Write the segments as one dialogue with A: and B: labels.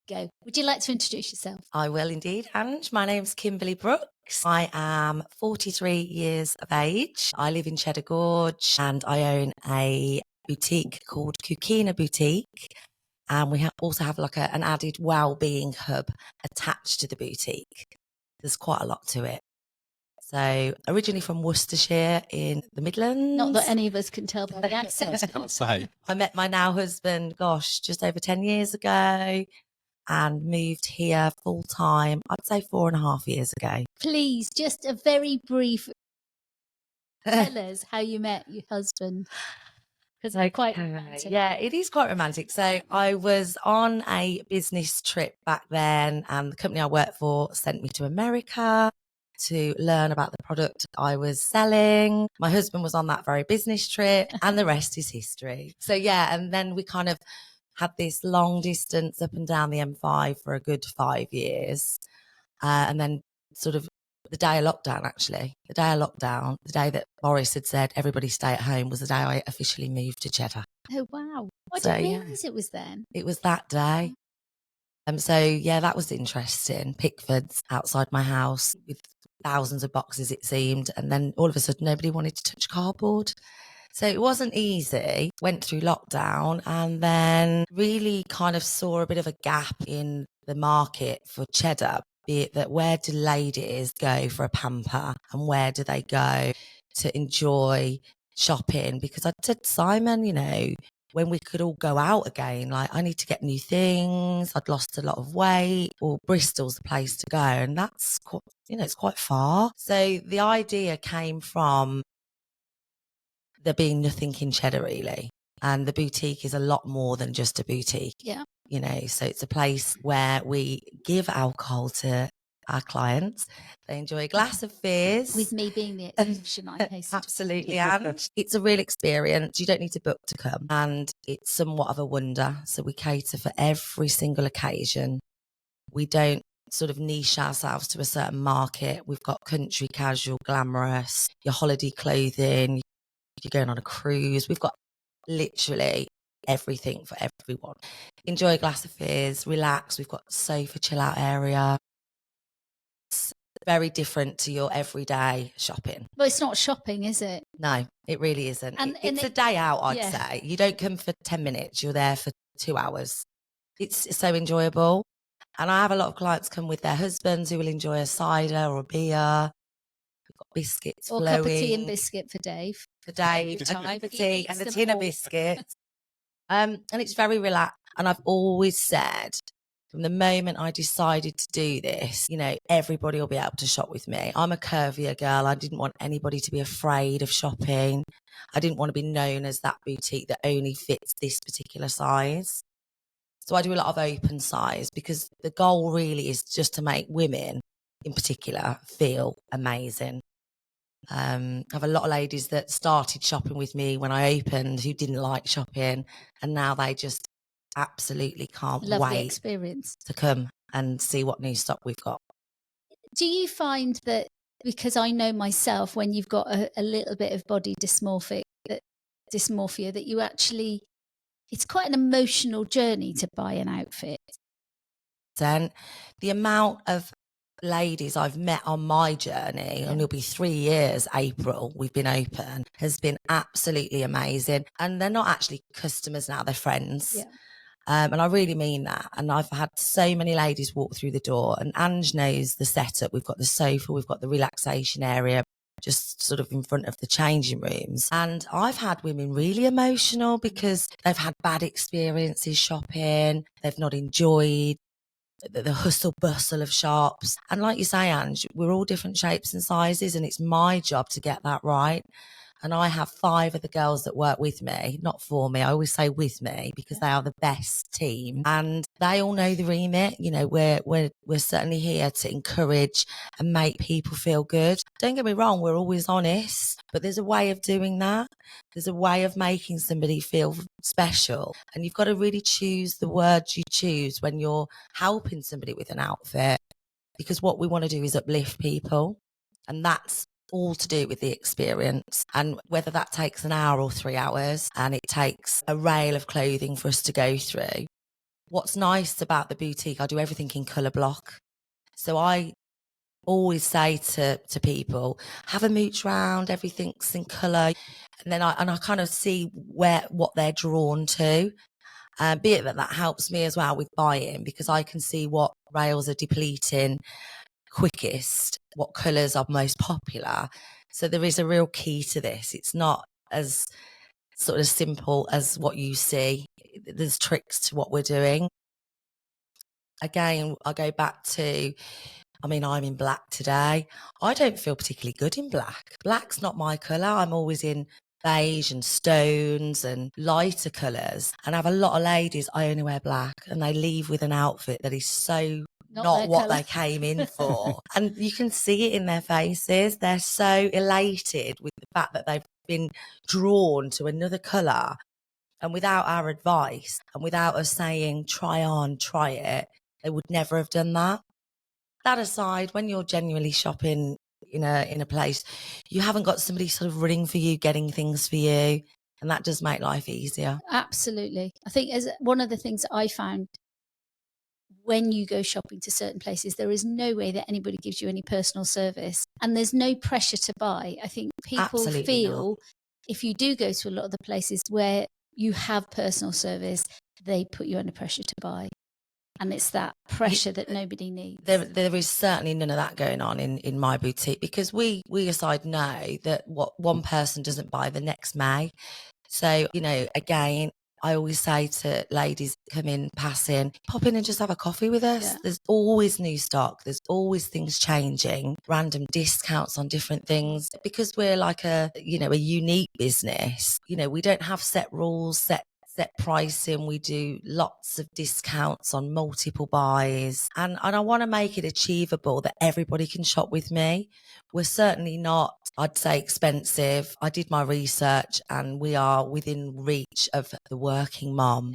A: go. Would you like to introduce yourself?
B: I will indeed, Ange. My name's Kimberley Brooks. I am 43 years of age. I live in Cheddar Gorge and I own a boutique called Kukkina Boutique. And we also have like an added Wellbeing hub attached to the boutique. There's quite a lot to it. So originally from Worcestershire in the Midlands.
A: Not that any of us can tell by the accent.
B: I met my now husband, just over 10 years ago, and moved here full time, I'd say 4.5 years ago.
A: Please, just a very brief, tell us how you met your husband. Because it's quite romantic.
B: Yeah, it is quite romantic. So I was on a business trip back then, and the company I worked for sent me to America to learn about the product I was selling. My husband was on that very business trip, and the rest is history. So yeah, and then we kind of had this long distance up and down the M5 for a good 5 years. And then sort of the day of lockdown, the day that Boris had said everybody stay at home, was the day I officially moved to Cheddar.
A: Oh, wow. I didn't realise it was then.
B: It was that day. So yeah, that was interesting. Pickford's outside my house with thousands of boxes, it seemed. And then all of a sudden, nobody wanted to touch cardboard. So it wasn't easy. Went through lockdown and then really kind of saw a bit of a gap in the market for Cheddar, be it that where do ladies go for a pamper and where do they go to enjoy shopping? Because I said, Simon, when we could all go out again, like I need to get new things. I'd lost a lot of weight. Well, Bristol's the place to go. And that's quite, it's quite far. So the idea came from there being nothing in Cheddar really. And the boutique is a lot more than just a boutique.
A: Yeah.
B: So it's a place where we give alcohol to our clients. They enjoy a glass of fizz.
A: With me being the exception, I hasten.
B: Absolutely. And it's a real experience. You don't need to book to come. And it's somewhat of a wonder. So we cater for every single occasion. We don't sort of niche ourselves to a certain market. We've got country, casual, glamorous, your holiday clothing, you're going on a cruise. We've got literally everything for everyone. Enjoy a glass of fizz, relax. We've got sofa chill out area. It's very different to your everyday shopping.
A: Well, it's not shopping, is it?
B: No, it really isn't. It's a day out, I'd say. You don't come for 10 minutes. You're there for 2 hours. It's so enjoyable. And I have a lot of clients come with their husbands who will enjoy a cider or a beer. We've got biscuits
A: or
B: flowing.
A: A cup of tea and biscuit for Dave.
B: A cup of tea and a tin of biscuits. And it's very relaxed. And I've always said, from the moment I decided to do this, everybody will be able to shop with me. I'm a curvier girl. I didn't want anybody to be afraid of shopping. I didn't want to be known as that boutique that only fits this particular size. So I do a lot of open size because the goal really is just to make women in particular feel amazing. I have a lot of ladies that started shopping with me when I opened who didn't like shopping, and now they just absolutely can't wait
A: experience
B: to come and see what new stock we've got.
A: Do you find that, because I know myself, when you've got a little bit of body dysmorphia, that you actually, it's quite an emotional journey to buy an outfit?
B: Then the amount of ladies I've met on my journey, and it'll be 3 years, April, we've been open, has been absolutely amazing. And they're not actually customers now, they're friends.
A: Yeah.
B: And I really mean that. And I've had so many ladies walk through the door, and Ange knows the setup. We've got the sofa, we've got the relaxation area, just sort of in front of the changing rooms. And I've had women really emotional because they've had bad experiences shopping. They've not enjoyed the hustle bustle of shops. And like you say, Ange, we're all different shapes and sizes, and it's my job to get that right. And I have 5 of the girls that work with me, not for me. I always say with me because they are the best team, and they all know the remit. We're certainly here to encourage and make people feel good. Don't get me wrong, we're always honest, but there's a way of doing that. There's a way of making somebody feel special, and you've got to really choose the words you choose when you're helping somebody with an outfit, because what we want to do is uplift people, and that's all to do with the experience. And whether that takes an hour or 3 hours, and it takes a rail of clothing for us to go through, what's nice about the boutique, I do everything in colour block. So I always say to people, have a mooch round, everything's in colour. And then I kind of see what they're drawn to. Be it that helps me as well with buying, because I can see what rails are depleting quickest, what colours are most popular. So there is a real key to this. It's not as sort of simple as what you see. There's tricks to what we're doing. Again, I go back to, I mean, I'm in black today. I don't feel particularly good in black. Black's not my colour. I'm always in beige and stones and lighter colours. And I have a lot of ladies, I only wear black, and they leave with an outfit that is so not what they came in for. And you can see it in their faces. They're so elated with the fact that they've been drawn to another colour. And without our advice and without us saying, try it, they would never have done that. That aside, when you're genuinely shopping in a place, you haven't got somebody sort of running for you, getting things for you. And that does make life easier.
A: Absolutely. I think as one of the things I found when you go shopping to certain places, there is no way that anybody gives you any personal service, and there's no pressure to buy. I think people feel if you do go to a lot of the places where you have personal service, they put you under pressure to buy. And it's that pressure that nobody needs.
B: There is certainly none of that going on in my boutique, because we aside know that what one person doesn't buy, the next may. So, again, I always say to ladies, come in, pass in, pop in and just have a coffee with us. Yeah. There's always new stock. There's always things changing, random discounts on different things. Because we're like a unique business, we don't have set rules, set pricing. We do lots of discounts on multiple buys, and I want to make it achievable that everybody can shop with me. We're certainly not, I'd say, expensive. I did my research, and we are within reach of the working mom.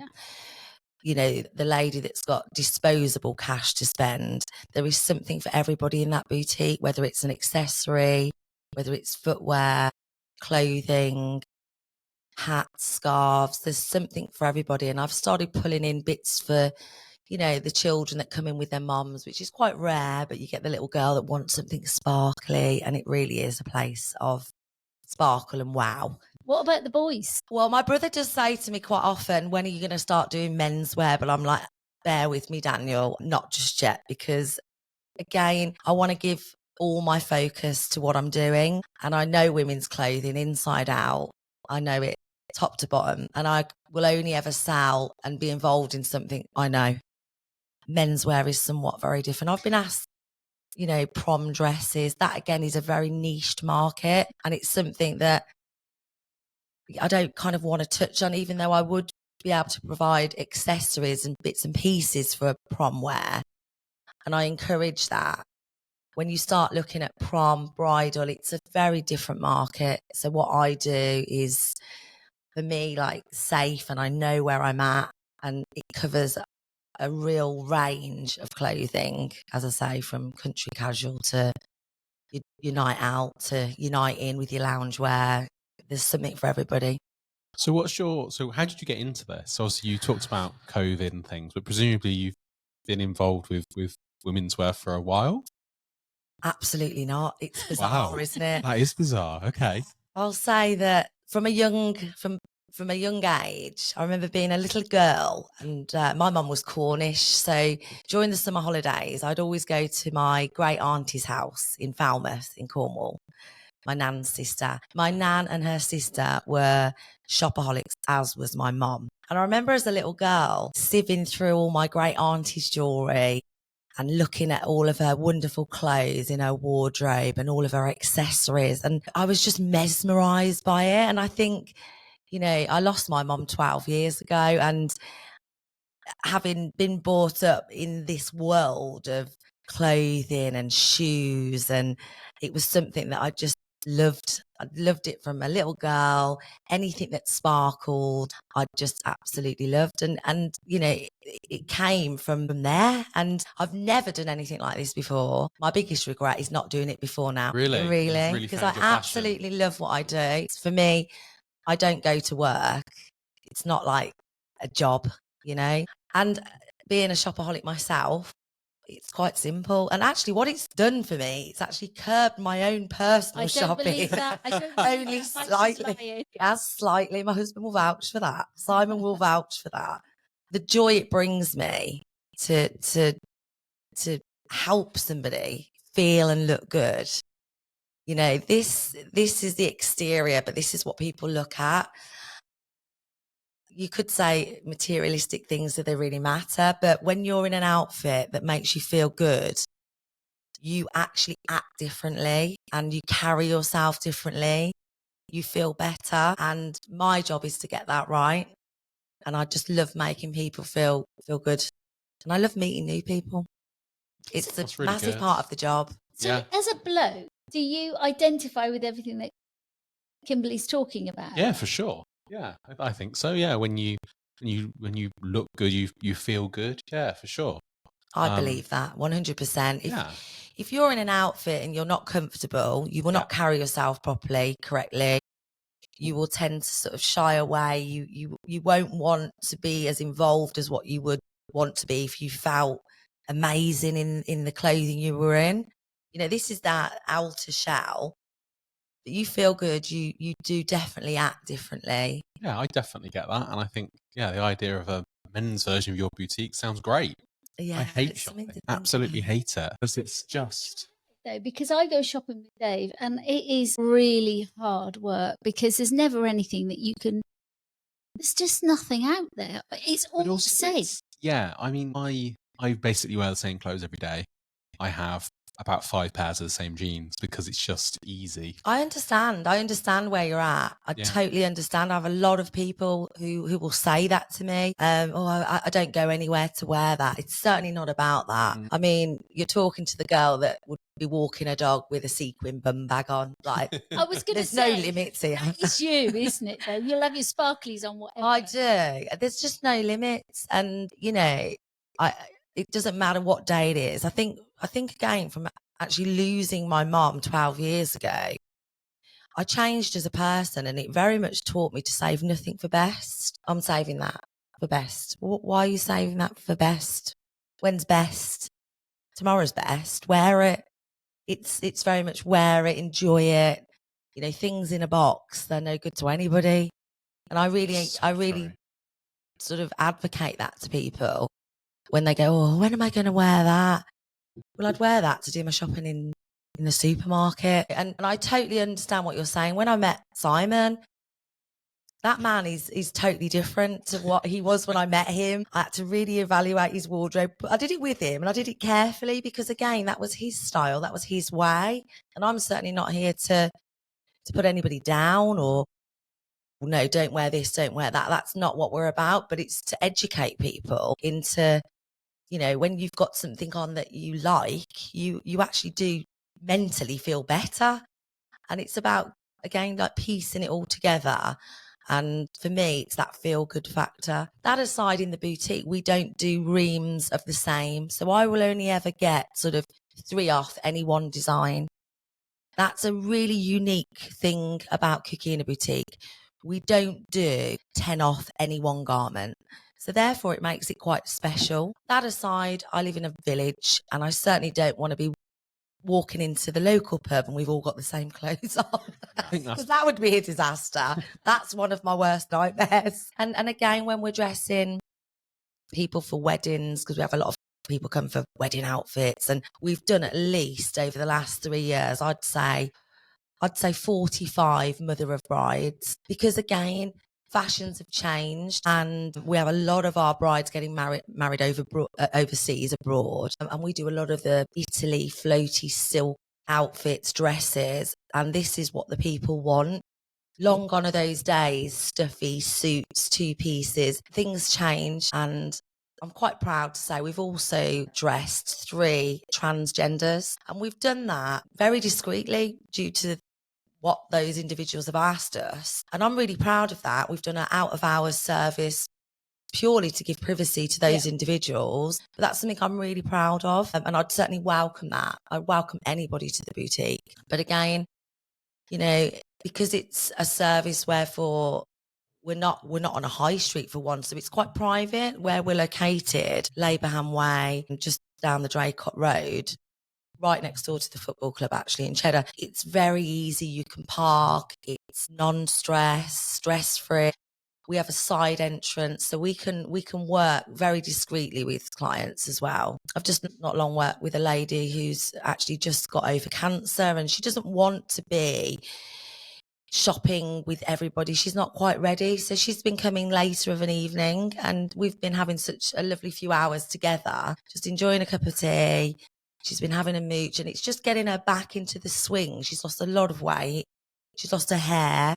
B: Yeah. The lady that's got disposable cash to spend. There is something for everybody in that boutique, whether it's an accessory, whether it's footwear, clothing, hats, scarves. There's something for everybody. And I've started pulling in bits for, the children that come in with their mums, which is quite rare, but you get the little girl that wants something sparkly, and it really is a place of sparkle and wow.
A: What about the boys?
B: Well, my brother does say to me quite often, when are you going to start doing menswear? But I'm like, bear with me, Daniel, not just yet, because again, I want to give all my focus to what I'm doing. And I know women's clothing inside out. I know it top to bottom, and I will only ever sell and be involved in something I know. Menswear is somewhat very different. I've been asked, prom dresses. That again is a very niched market, and it's something that I don't kind of want to touch on, even though I would be able to provide accessories and bits and pieces for prom wear. And I encourage that. When you start looking at prom, bridal, it's a very different market. So what I do is, for me, like, safe, and I know where I'm at, and it covers a real range of clothing, as I say, from country casual to your night out to your night in with your loungewear. There's something for everybody.
C: So how did you get into this? So obviously you talked about COVID and things, but presumably you've been involved with women's wear for a while?
B: Absolutely not. It's bizarre, wow. Isn't it?
C: That is bizarre. Okay.
B: I'll say that from a young age, I remember being a little girl, and my mum was Cornish. So during the summer holidays, I'd always go to my great auntie's house in Falmouth in Cornwall, my nan's sister. My nan and her sister were shopaholics, as was my mum. And I remember as a little girl sieving through all my great auntie's jewellery and looking at all of her wonderful clothes in her wardrobe and all of her accessories. And I was just mesmerised by it. And I think, I lost my mum 12 years ago, and having been brought up in this world of clothing and shoes, and it was something that I just loved. I loved it from a little girl. Anything that sparkled, I just absolutely loved. And it came from there. And I've never done anything like this before. My biggest regret is not doing it before now.
C: Really?
B: Because I absolutely love what I do. For me, I don't go to work. It's not like a job, And being a shopaholic myself, it's quite simple. And actually what it's done for me, it's actually curbed my own personal
A: I don't
B: shopping.
A: believe that. I don't believe
B: Only
A: that. Mike's
B: slightly.
A: lying.
B: As slightly. My husband will vouch for that. Simon will vouch for that. The joy it brings me to help somebody feel and look good. You know, this is the exterior, but this is what people look at. You could say materialistic things, do they really matter? But when you're in an outfit that makes you feel good, you actually act differently and you carry yourself differently. You feel better. And my job is to get that right. And I just love making people feel good. And I love meeting new people. It's a
C: really
B: massive
C: good.
B: part of the job.
A: So as a bloke, do you identify with everything that Kimberley's talking about?
C: Yeah, for sure. Yeah, I think so. Yeah, when you look good, you feel good. Yeah, for sure.
B: I believe that 100%. If you're in an outfit and you're not comfortable, you will not carry yourself properly, correctly. You will tend to sort of shy away. You won't want to be as involved as what you would want to be if you felt amazing in the clothing you were in. You know, this is that outer shell. You feel good. You do definitely act differently.
C: Yeah, I definitely get that. And I think, the idea of a men's version of your boutique sounds great.
B: Yeah,
C: I hate shopping. Absolutely hate it. Because it's just...
A: Though, because I go shopping with Dave and it is really hard work because there's never anything that you can, there's just nothing out there. It's all the same.
C: Yeah, I mean, I basically wear the same clothes every day. I have about 5 pairs of the same jeans because it's just easy.
B: I understand where you're at. I totally understand. I have a lot of people who will say that to me. I don't go anywhere to wear that. It's certainly not about that. I mean, you're talking to the girl that would be walking a dog with a sequin bum bag on. Like,
A: I was going to
B: there's
A: say,
B: no limits here.
A: It's you, isn't it? Though you'll have your sparklies on, whatever.
B: I do. There's just no limits, and you know, it doesn't matter what day it is. I think again, from actually losing my mom 12 years ago, I changed as a person, and it very much taught me to save nothing for best. I'm saving that for best. Why are you saving that for best? When's best? Tomorrow's best. Wear it. It's very much wear it, enjoy it. You know, things in a box, they're no good to anybody. And I really sort of advocate that to people when they go, oh, when am I going to wear that? Well, I'd wear that to do my shopping in the supermarket. And I totally understand what you're saying. When I met Simon, that man is totally different to what he was when I met him. I had to really evaluate his wardrobe. But I did it with him and I did it carefully because, again, that was his style. That was his way. And I'm certainly not here to put anybody down or, no, don't wear this, don't wear that. That's not what we're about. But it's to educate people into, you know, when you've got something on that you like, you actually do mentally feel better. And it's about, again, like piecing it all together. And for me, it's that feel good factor. That aside, in the boutique, we don't do reams of the same. So I will only ever get sort of 3 off any one design. That's a really unique thing about Kukkina Boutique. We don't do 10 off any one garment. So therefore, it makes it quite special. That aside, I live in a village and I certainly don't want to be walking into the local pub and we've all got the same clothes on. Because that would be a disaster. That's one of my worst nightmares. And again, when we're dressing people for weddings, because we have a lot of people come for wedding outfits, and we've done at least over the last 3 years, I'd say 45 mother of brides, because again, fashions have changed and we have a lot of our brides getting married overseas, abroad. And we do a lot of the Italy floaty silk outfits, dresses. And this is what the people want. Long gone are those days, stuffy suits, 2 pieces. Things change. And I'm quite proud to say we've also dressed 3 transgenders. And we've done that very discreetly due to what those individuals have asked us. And I'm really proud of that. We've done an out of hours service purely to give privacy to those individuals. But that's something I'm really proud of. And I'd certainly welcome that. I welcome anybody to the boutique. But again, you know, because it's a service wherefore we're not on a high street for one, so it's quite private where we're located. Labourham Way, just down the Draycott Road, right next door to the football club, actually, in Cheddar. It's very easy. You can park. It's non-stress, stress-free. We have a side entrance, so we can work very discreetly with clients as well. I've just not long worked with a lady who's actually just got over cancer, and she doesn't want to be shopping with everybody. She's not quite ready, so she's been coming later of an evening, and we've been having such a lovely few hours together, just enjoying a cup of tea. She's been having a mooch, and it's just getting her back into the swing. She's lost a lot of weight. She's lost her hair,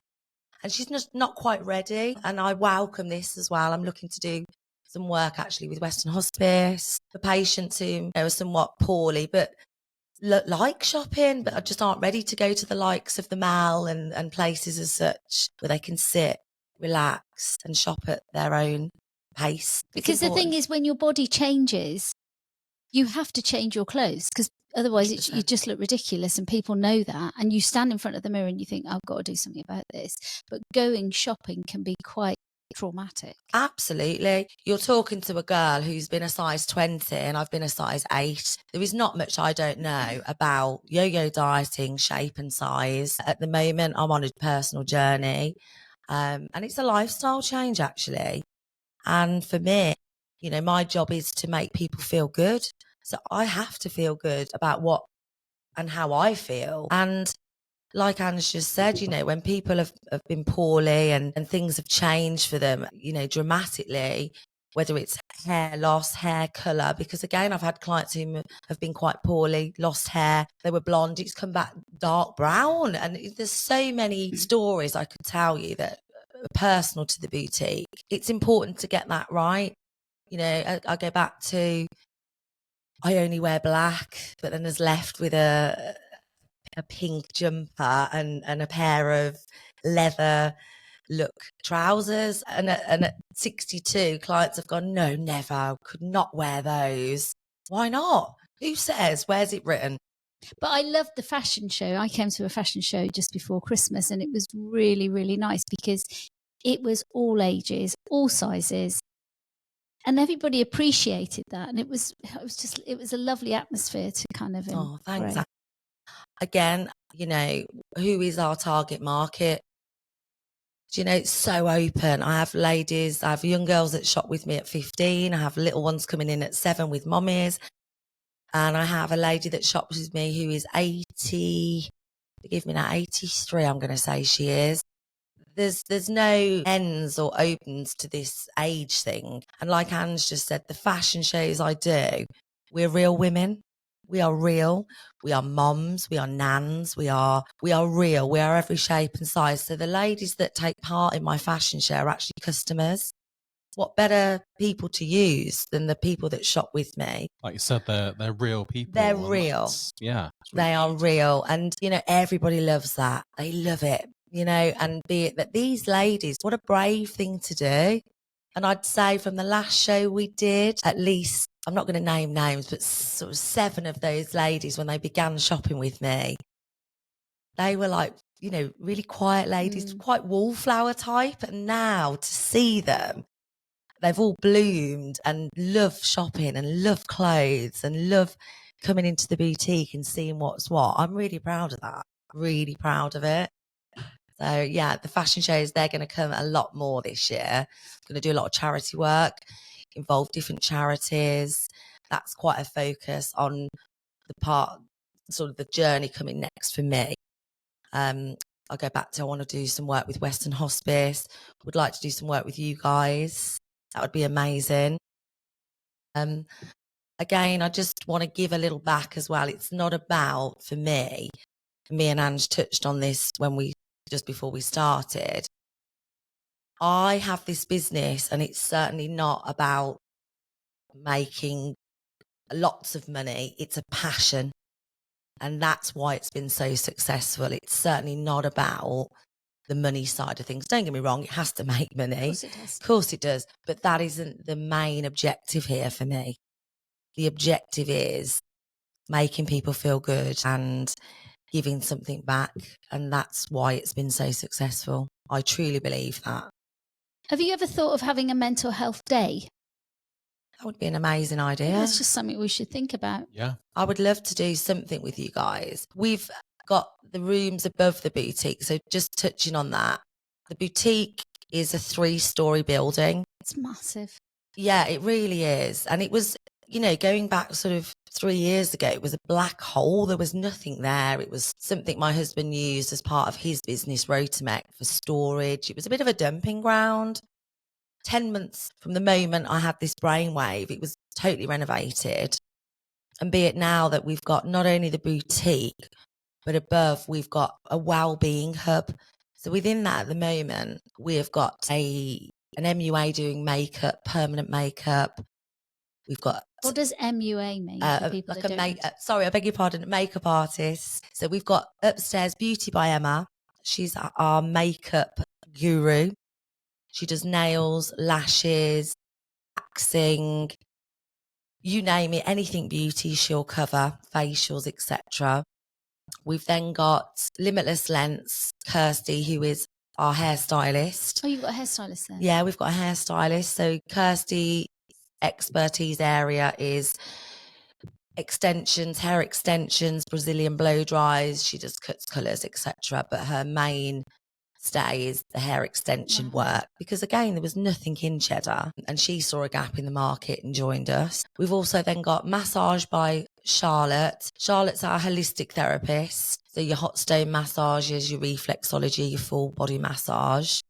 B: and she's just not quite ready. And I welcome this as well. I'm looking to do some work actually with Western Hospice for patients who are somewhat poorly, but like shopping, but just aren't ready to go to the likes of the Mall and places as such, where they can sit, relax and shop at their own pace.
A: Because the thing is, when your body changes, you have to change your clothes, because otherwise you just look ridiculous, and people know that. And you stand in front of the mirror and you think, I've got to do something about this. But going shopping can be quite traumatic.
B: Absolutely. You're talking to a girl who's been a size 20 and I've been a size 8. There is not much I don't know about yo-yo dieting, shape and size. At the moment, I'm on a personal journey, and it's a lifestyle change actually. And for me, my job is to make people feel good. So I have to feel good about what and how I feel. And like Anne's just said, when people have been poorly and things have changed for them, dramatically, whether it's hair loss, hair colour, because again, I've had clients who have been quite poorly, lost hair, they were blonde, it's come back dark brown. And there's so many stories I could tell you that are personal to the boutique. It's important to get that right. I go back to, I only wear black, but then there's left with a pink jumper and a pair of leather look trousers. And at 62, clients have gone, no, never, could not wear those. Why not? Who says? Where's it written?
A: But I loved the fashion show. I came to a fashion show just before Christmas, and it was really, really nice because it was all ages, all sizes. And everybody appreciated that. And it was a lovely atmosphere to kind of.
B: Oh, thanks. Again, who is our target market? It's so open. I have young girls that shop with me at 15. I have little ones coming in at 7 with mummies. And I have a lady that shops with me who is 80, forgive me now, 83, I'm going to say she is. There's no ends or opens to this age thing. And like Anne's just said, the fashion shows I do, we're real women. We are real. We are moms. We are nans. We are real. We are every shape and size. So the ladies that take part in my fashion show are actually customers. What better people to use than the people that shop with me?
C: Like you said, they're real people.
B: They're real.
C: Yeah.
B: Really they are real. And, everybody loves that. They love it, and be it that these ladies, what a brave thing to do. And I'd say from the last show we did, at least, I'm not going to name names, but sort of 7 of those ladies, when they began shopping with me, they were like, really quiet ladies, quite wallflower type. And now to see them, they've all bloomed and love shopping and love clothes and love coming into the boutique and seeing what's what. I'm really proud of that. Really proud of it. So yeah, the fashion shows, they're going to come a lot more this year. Going to do a lot of charity work, involve different charities. That's quite a focus on the part, sort of the journey coming next for me. I'll go back to, I want to do some work with Western Hospice. Would like to do some work with you guys. That would be amazing. Again, I just want to give a little back as well. It's not about, for me and Ange touched on this just before we started. I have this business and it's certainly not about making lots of money. It's a passion. And that's why it's been so successful. It's certainly not about the money side of things. Don't get me wrong, it has to make money. Of
A: course it does.
B: Of course it does. But that isn't the main objective here for me. The objective is making people feel good and giving something back. And that's why it's been so successful. I truly believe that.
A: Have you ever thought of having a mental health day?
B: That would be an amazing idea.
A: That's just something we should think about.
C: Yeah.
B: I would love to do something with you guys. We've got the rooms above the boutique. So just touching on that, the boutique is a 3-story building.
A: It's massive.
B: Yeah, it really is. And it was, going back sort of 3 years ago, it was a black hole. There was nothing there. It was something my husband used as part of his business, Rotomec, for storage. It was a bit of a dumping ground. 10 months from the moment I had this brainwave, it was totally renovated. And be it now that we've got not only the boutique, but above we've got a Wellbeing hub. So within that at the moment, we have got an MUA doing makeup, permanent makeup. We've got...
A: What does MUA mean for people
B: like
A: that don't
B: sorry, I beg your pardon, makeup artist. So we've got upstairs Beauty by Emma. She's our makeup guru. She does nails, lashes, waxing, you name it, anything beauty she'll cover, facials, etc. We've then got Limitless Lengths, Kirsty, who is our hairstylist.
A: Oh, you've got a hairstylist there?
B: Yeah, we've got a hairstylist. So Kirsty expertise area is extensions, hair extensions, Brazilian blow dries. She just cuts colours, etc. But her main stay is the hair extension work, because again, there was nothing in Cheddar and she saw a gap in the market and joined us. We've also then got massage by Charlotte. Charlotte's our holistic therapist. So your hot stone massages, your reflexology, your full body massage.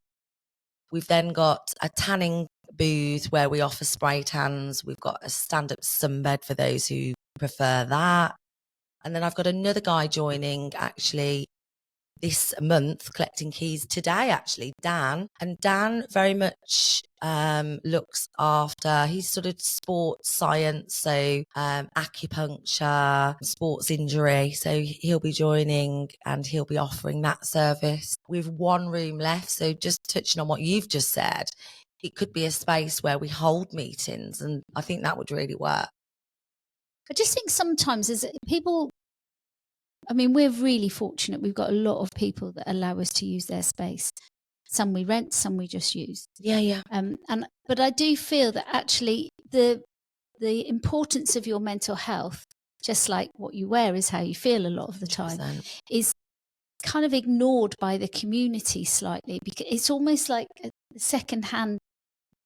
B: We've then got a tanning booth where we offer spray tans. We've got a stand-up sunbed for those who prefer that. And then I've got another guy joining actually this month, collecting keys today, actually, Dan. And Dan very much looks after, he's sort of sports science, so acupuncture, sports injury. So he'll be joining and he'll be offering that service. We've one room left. So just touching on what you've just said, it could be a space where we hold meetings, and I think that would really work.
A: I just think sometimes as people, I mean, we're really fortunate. We've got a lot of people that allow us to use their space. Some we rent, some we just use.
B: Yeah.
A: But I do feel that actually the importance of your mental health, just like what you wear is how you feel a lot of the time,
B: 100%.
A: is kind of ignored by the community slightly, because it's almost like a second-hand,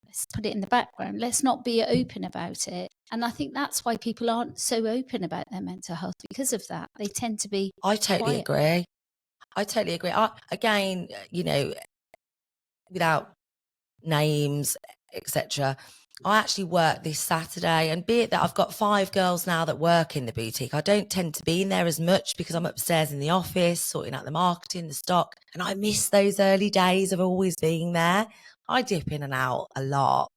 A: let's put it in the background, let's not be open about it. And I think that's why people aren't so open about their mental health, because of that. They tend to be
B: I totally agree. Again, without names, etc., I actually work this Saturday, and be it that I've got 5 girls now that work in the boutique, I don't tend to be in there as much because I'm upstairs in the office sorting out the marketing, the stock, and I miss those early days of always being there. I dip in and out a lot.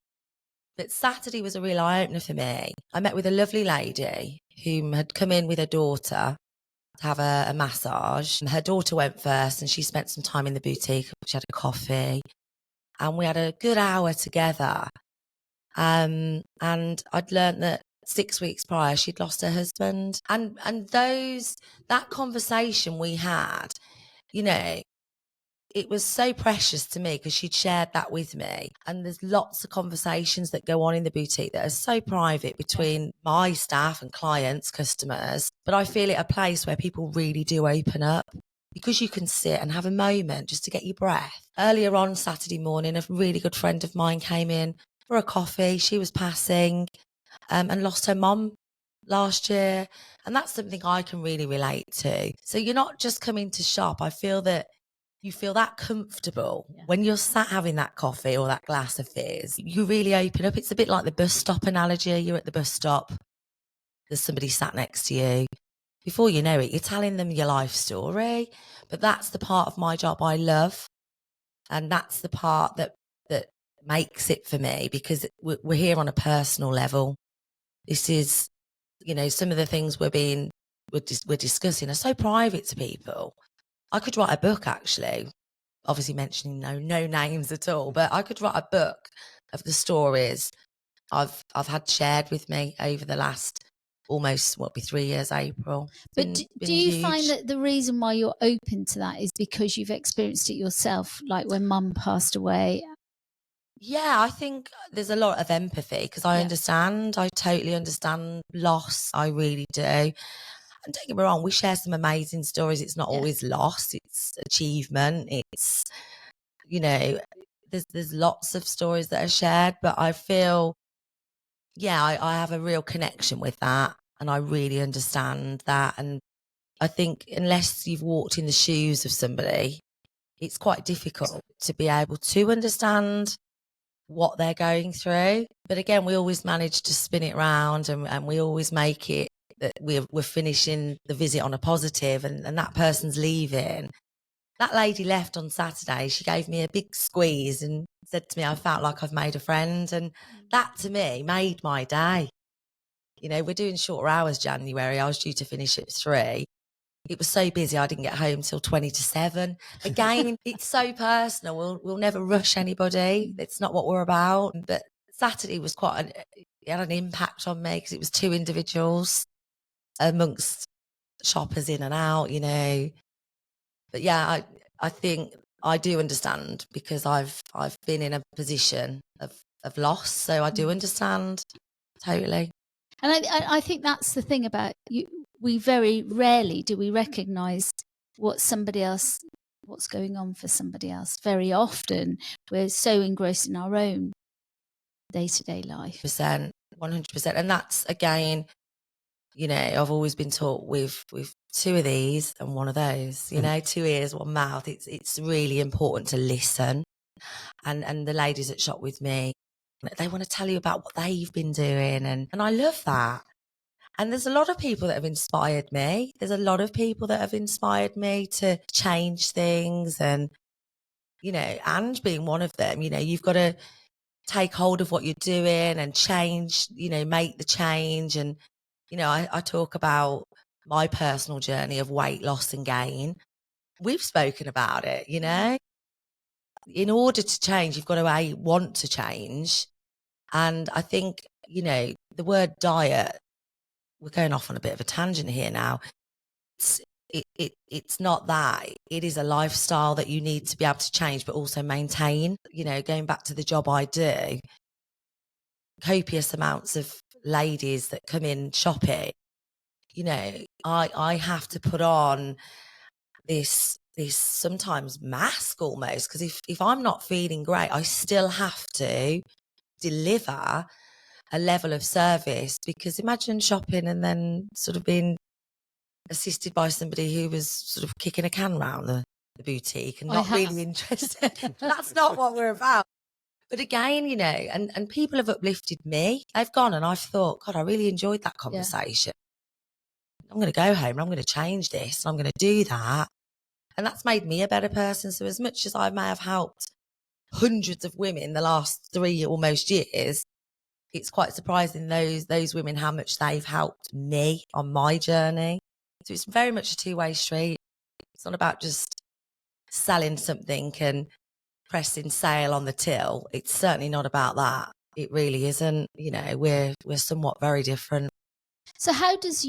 B: But Saturday was a real eye-opener for me. I met with a lovely lady who had come in with her daughter to have a massage. Her daughter went first and she spent some time in the boutique. She had a coffee and we had a good hour together. And I'd learned that 6 weeks prior, she'd lost her husband. And that conversation we had, it was so precious to me because she'd shared that with me. And there's lots of conversations that go on in the boutique that are so private between my staff and clients, customers. But I feel it a place where people really do open up, because you can sit and have a moment just to get your breath. Earlier on Saturday morning, a really good friend of mine came in for a coffee. She was passing and lost her mum last year. And that's something I can really relate to. So you're not just coming to shop. I feel that you feel that comfortable when you're sat having that coffee or that glass of fizz. You really open up. It's a bit like the bus stop analogy. You're at the bus stop. There's somebody sat next to you. Before you know it, you're telling them your life story. But that's the part of my job I love. And that's the part that makes it for me, because we're here on a personal level. This is, some of the things we're discussing are so private to people. I could write a book, actually, obviously mentioning no names at all, but I could write a book of the stories I've had shared with me over the last almost 3 years, April.
A: But do you find that the reason why you're open to that is because you've experienced it yourself, like when mum passed away?
B: Yeah, I think there's a lot of empathy because I understand. I totally understand loss. I really do. And don't get me wrong, we share some amazing stories. It's not always loss, it's achievement. It's, you know, there's lots of stories that are shared, but I feel, I have a real connection with that. And I really understand that. And I think unless you've walked in the shoes of somebody, it's quite difficult to be able to understand what they're going through. But again, we always manage to spin it round, and we always make it that we're finishing the visit on a positive, and that person's leaving. That lady left on Saturday. She gave me a big squeeze and said to me, I felt like I've made a friend. And that to me made my day. You know, we're doing shorter hours January. I was due to finish at 3. It was so busy, I didn't get home till 20 to 7. Again, it's so personal. We'll never rush anybody. It's not what we're about. But Saturday was it had an impact on me because it was 2 individuals amongst shoppers in and out, you know. But yeah, I think I do understand because I've been in a position of loss. So I do understand totally.
A: And I think that's the thing about you. We very rarely do we recognise what's going on for somebody else. Very often we're so engrossed in our own day-to-day life.
B: 100%. And that's, again, you know, I've always been taught with 2 of these and 1 of those, you know, 2 ears, 1 mouth. It's really important to listen. And the ladies that shop with me, they want to tell you about what they've been doing. And I love that. And there's a lot of people that have inspired me. There's a lot of people that have inspired me to change things. And, you know, and being one of them, you know, you've got to take hold of what you're doing and change, you know, make the change. And, you know, I talk about my personal journey of weight loss and gain. We've spoken about it, you know. In order to change, you've got to want to change. And I think, you know, the word diet, we're going off on a bit of a tangent here now. It's not that. It is a lifestyle that you need to be able to change, but also maintain. You know, going back to the job I do, copious amounts of ladies that come in shopping, you know, I have to put on this sometimes mask almost, because if I'm not feeling great, I still have to deliver a level of service. Because imagine shopping and then sort of being assisted by somebody who was sort of kicking a can around the boutique and not really interested. That's not what we're about. But again, you know, and people have uplifted me. They've gone and I've thought, God, I really enjoyed that conversation. Yeah. I'm going to go home and I'm going to change this. And I'm going to do that. And that's made me a better person. So as much as I may have helped hundreds of women the last 3 almost years, it's quite surprising those women, how much they've helped me on my journey. So it's very much a 2-way street. It's not about just selling something and pressing sale on the till. It's certainly not about that. It really isn't. You know, we're somewhat very different.
A: So how does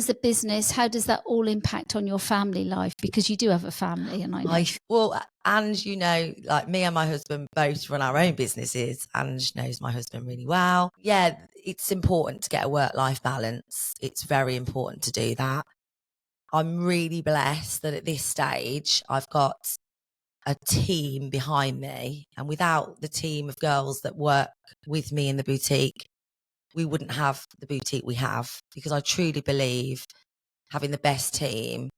A: the business, how does that all impact on your family life? Because you do have a family, and I know.
B: Well, and you know, like me and my husband both run our own businesses. Ange knows my husband really well. Yeah, it's important to get a work-life balance. It's very important to do that. I'm really blessed that at this stage I've got a team behind me, and without the team of girls that work with me in the boutique, we wouldn't have the boutique we have, because I truly believe having the best team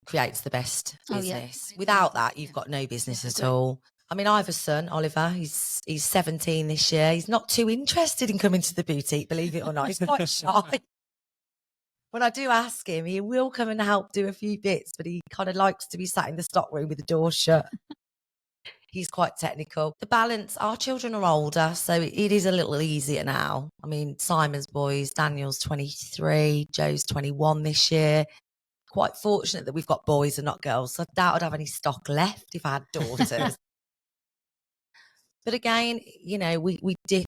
B: creates the best business. Without that, you've got no business at all. I mean, I have a son, Oliver. He's 17 this year. He's not too interested in coming to the boutique, believe it or not. He's quite shy. When I do ask him, he will come and help do a few bits, but he kind of likes to be sat in the stock room with the door shut. He's quite technical. The balance, our children are older, so it is a little easier now. I mean, Simon's boys, Daniel's 23, Joe's 21 this year. Quite fortunate that we've got boys and not girls. So I doubt I'd have any stock left if I had daughters. But again, you know, we dip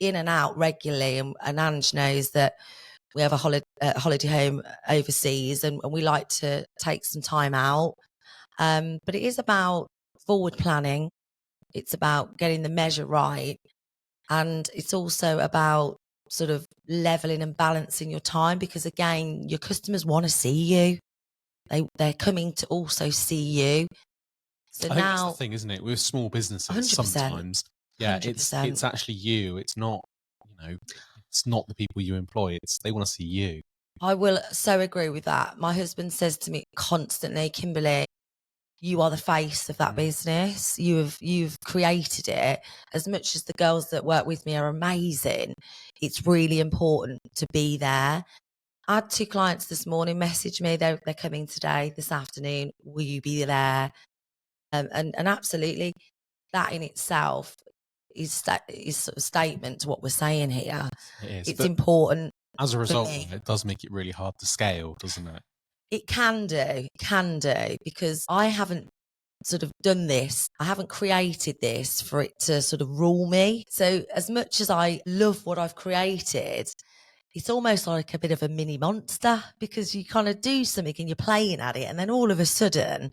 B: in and out regularly, and Ange knows that we have a holiday home overseas, and we like to take some time out. But it is about forward planning. It's about getting the measure right. And it's also about sort of leveling and balancing your time, because again, your customers want to see you. They're coming to also see you. So
C: I think that's the
B: now,
C: thing, isn't it? With small businesses,
B: 100%,
C: sometimes, yeah,
B: 100%.
C: it's actually you. It's not, it's not the people you employ. It's they want to see you.
B: I will so agree with that. My husband says to me constantly, Kimberley, you are the face of that business. You've created it. As much as the girls that work with me are amazing, it's really important to be there. I had 2 clients this morning message me. They're coming today, this afternoon. Will you be there? And absolutely, that in itself is sort of statement to what we're saying here.
C: It is.
B: It's
C: But
B: important.
C: as a result,
B: me.
C: it does make it really hard to scale, doesn't it?
B: It can do, because I haven't sort of done this. I haven't created this for it to sort of rule me. So as much as I love what I've created, it's almost like a bit of a mini monster, because you kind of do something and you're playing at it, and then all of a sudden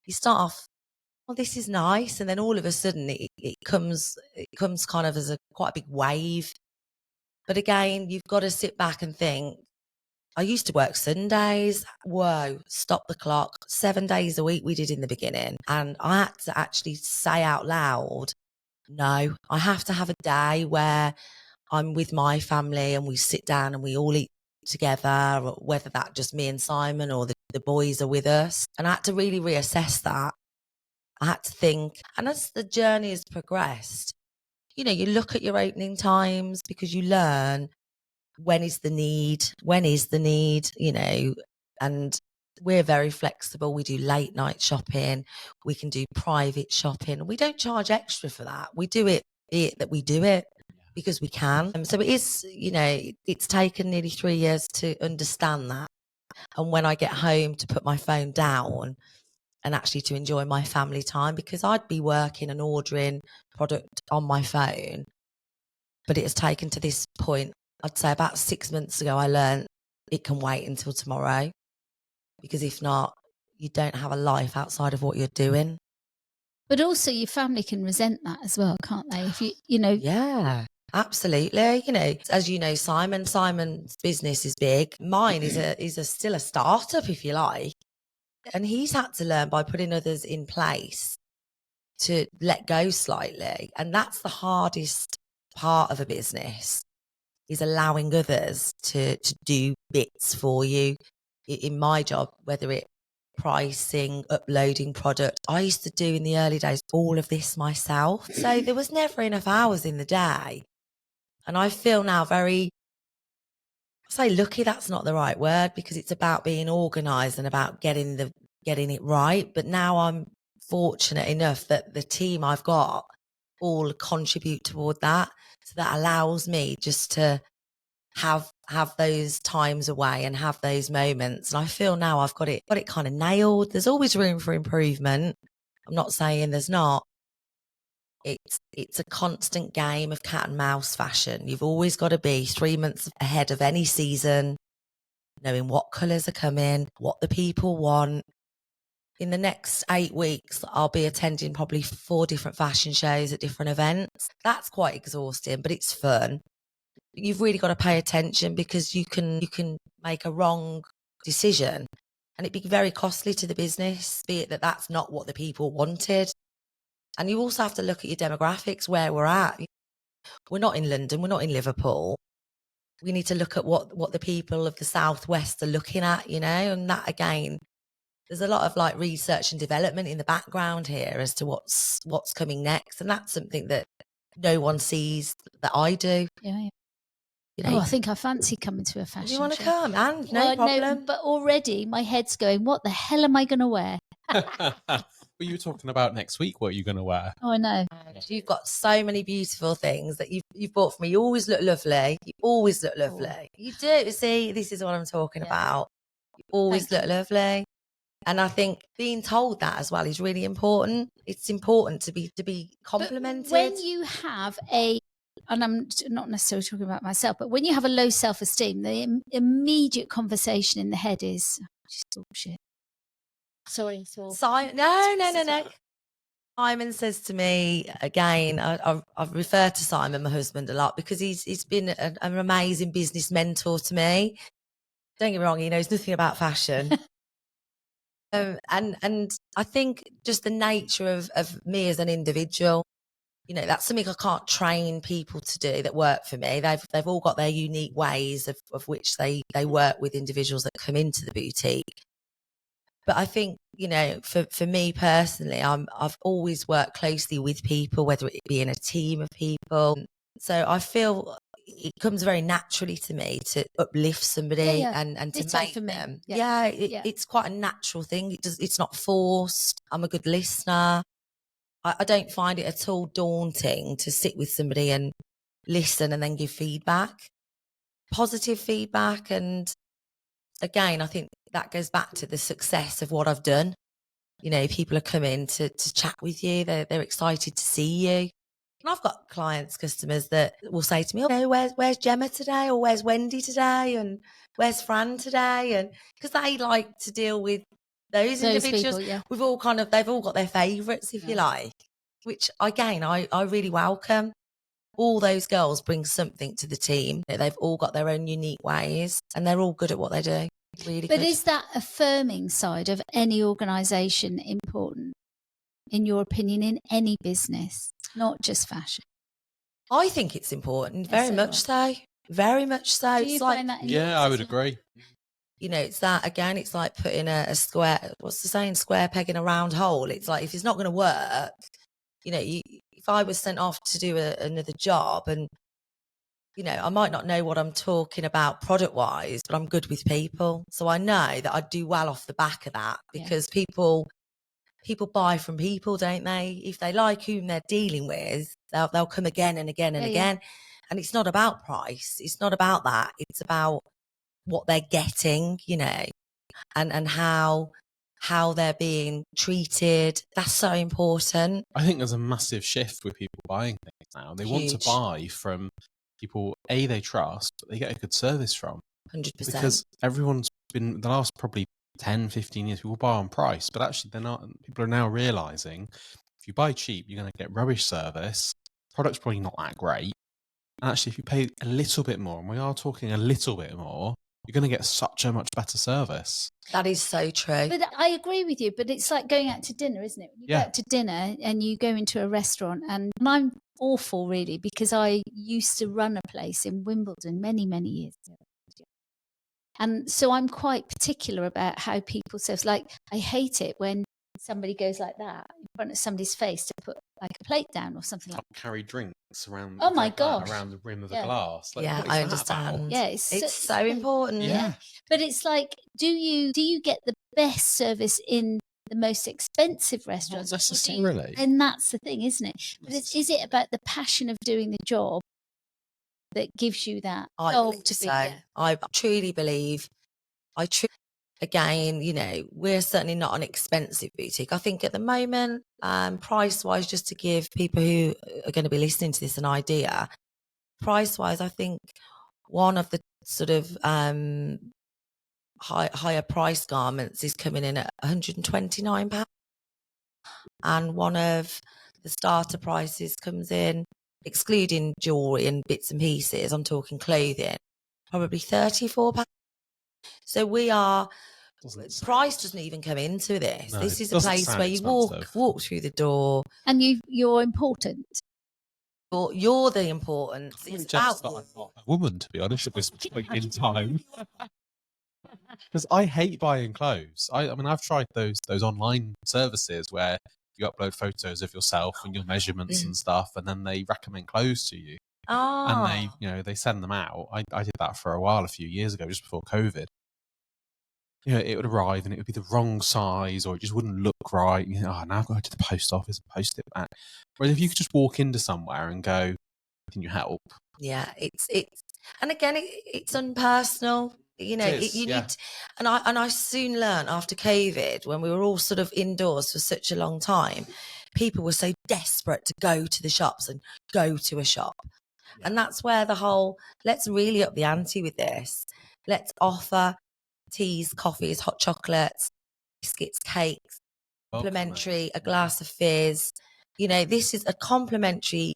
B: you start off, well, this is nice, and then all of a sudden it comes kind of as quite a big wave. But again, you've got to sit back and think, I used to work Sundays. Whoa, stop the clock. 7 days a week we did in the beginning. And I had to actually say out loud, no, I have to have a day where I'm with my family and we sit down and we all eat together, or whether that just me and Simon or the boys are with us. And I had to really reassess that. I had to think. And as the journey has progressed, you look at your opening times, because you learn when is the need, and we're very flexible. We do late night shopping. We can do private shopping. We don't charge extra for that. We do it, be it that we do it because we can. So it is, it's taken nearly 3 years to understand that. And when I get home, to put my phone down and actually to enjoy my family time, because I'd be working and ordering product on my phone. But it has taken to this point, I'd say about 6 months ago, I learned it can wait until tomorrow, because if not, you don't have a life outside of what you're doing.
A: But also your family can resent that as well, can't they? If you know.
B: Yeah, absolutely. As you know, Simon's business is big. Mine is still a startup, if you like. And he's had to learn by putting others in place to let go slightly. And that's the hardest part of a business, is allowing others to do bits for you. In my job, whether it pricing, uploading product, I used to do in the early days all of this myself. So there was never enough hours in the day. And I feel now I say lucky, that's not the right word, because it's about being organised and about getting it right. But now I'm fortunate enough that the team I've got all contribute toward that. So that allows me just to have those times away and have those moments. And I feel now I've got it kind of nailed. There's always room for improvement. I'm not saying there's not. It's a constant game of cat and mouse fashion. You've always got to be 3 months ahead of any season, knowing what colours are coming, what the people want. In the next 8 weeks, I'll be attending probably 4 different fashion shows at different events. That's quite exhausting, but it's fun. You've really got to pay attention, because you can make a wrong decision and it'd be very costly to the business, be it that that's not what the people wanted. And you also have to look at your demographics, where we're at. We're not in London, we're not in Liverpool. We need to look at what the people of the Southwest are looking at, and that, again, there's a lot of like research and development in the background here as to what's coming next. And that's something that no one sees that I do.
A: Yeah. I think I fancy coming to a fashion show.
B: You want to come? And no problem.
A: No, but already my head's going, what the hell am I going to wear?
C: Well, you were talking about next week, what are you going to wear?
A: Oh, I know.
B: You've got so many beautiful things that you've bought for me. You always look lovely. You always look lovely. Oh. You do. See, this is what I'm talking about. You always look lovely. And I think being told that as well is really important. It's important to be complimented.
A: But when you have and I'm not necessarily talking about myself, but when you have a low self-esteem, the immediate conversation in the head is, just bullshit. Sorry.
B: No. Simon says to me again, I refer to Simon, my husband, a lot because he's been an amazing business mentor to me. Don't get me wrong, he knows nothing about fashion. And I think just the nature of me as an individual, you know, that's something I can't train people to do that work for me. They've all got their unique ways of which they work with individuals that come into the boutique. But I think, you know, for me personally, I've always worked closely with people, whether it be in a team of people. So I feel it comes very naturally to me to uplift somebody and to
A: Ditto
B: make
A: for me.
B: them.
A: Yeah.
B: It's quite a natural thing. It's not forced. I'm a good listener. I don't find it at all daunting to sit with somebody and listen and then give feedback, positive feedback. And again, I think that goes back to the success of what I've done. You know, people are coming to chat with you. They're excited to see you. And I've got clients, customers that will say to me, "Oh, no, where's Gemma today? Or where's Wendy today? And where's Fran today?" And because they like to deal with those individuals.
A: People,
B: They've all got their favourites, if you like, which again, I really welcome. All those girls bring something to the team. They've all got their own unique ways and they're all good at what they do. Really
A: But
B: good.
A: is that affirming side of any organisation important, in your opinion, in any business, not just fashion?
B: I think it's important, very
A: so
B: much so. Very much so.
A: Do you find that?
C: Yeah, I would agree.
B: You know, it's that again. It's like putting a square. What's the saying? Square peg in a round hole. It's like if it's not going to work, you know. If I was sent off to do another job, and you know, I might not know what I'm talking about product wise, but I'm good with people, so I know that I'd do well off the back of that because people buy from people, don't they? If they like whom they're dealing with, they'll come again and again and again. And it's not about price. It's not about that. It's about what they're getting, you know, and how they're being treated. That's so important.
C: I think there's a massive shift with people buying things now. They want to buy from people they trust, but they get a good service from.
B: 100%.
C: Because everyone's been, the last probably 10, 15 years, people buy on price, but actually people are now realising if you buy cheap, you're going to get rubbish service. Product's probably not that great. And actually, if you pay a little bit more, and we are talking a little bit more, you're going to get such a much better service.
B: That is so true.
A: But I agree with you, but it's like going out to dinner, isn't it? You go out to dinner and you go into a restaurant, and I'm awful really because I used to run a place in Wimbledon many, many years ago. And so I'm quite particular about how people serve. Like, I hate it when somebody goes like that in front of somebody's face to put like a plate down or something like that.
C: Carry drinks around.
A: Oh my gosh!
C: Around the rim of a glass. Like,
B: I understand.
A: Yeah,
B: it's so important.
A: Yeah, but it's like, do you get the best service in the most expensive restaurants?
C: Not necessarily.
A: And that's the thing, isn't it? But is it about the passion of doing the job that gives you that?
B: I truly believe. Again, you know, we're certainly not an expensive boutique. I think at the moment, price-wise, just to give people who are going to be listening to this an idea, price-wise, I think one of the sort of higher price garments is coming in at £129, and one of the starter prices comes in, excluding jewellery and bits and pieces, I'm talking clothing, probably £34. So we are, price doesn't even come into this. No, this is a place where you walk through the door.
A: And you're important.
B: You're the importance.
C: It's about I'm not a woman, to be honest, at this point in time. Because I hate buying clothes. I mean, I've tried those online services where you upload photos of yourself and your measurements and stuff, and then they recommend clothes to you. And they send them out. I did that for a while, a few years ago, just before COVID. You know, it would arrive and it would be the wrong size, or it just wouldn't look right. You know, now I've got to go to the post office and post it back. Whereas if you could just walk into somewhere and go, "Can you help?"
B: Yeah, it's and again, it's unpersonal. You know, you need, and I soon learned after COVID, when we were all sort of indoors for such a long time, people were so desperate to go to the shops and go to a shop. Yeah. And that's where the whole, let's really up the ante with this. Let's offer teas, coffees, hot chocolates, biscuits, cakes, complimentary, a glass of fizz. You know, this is a complimentary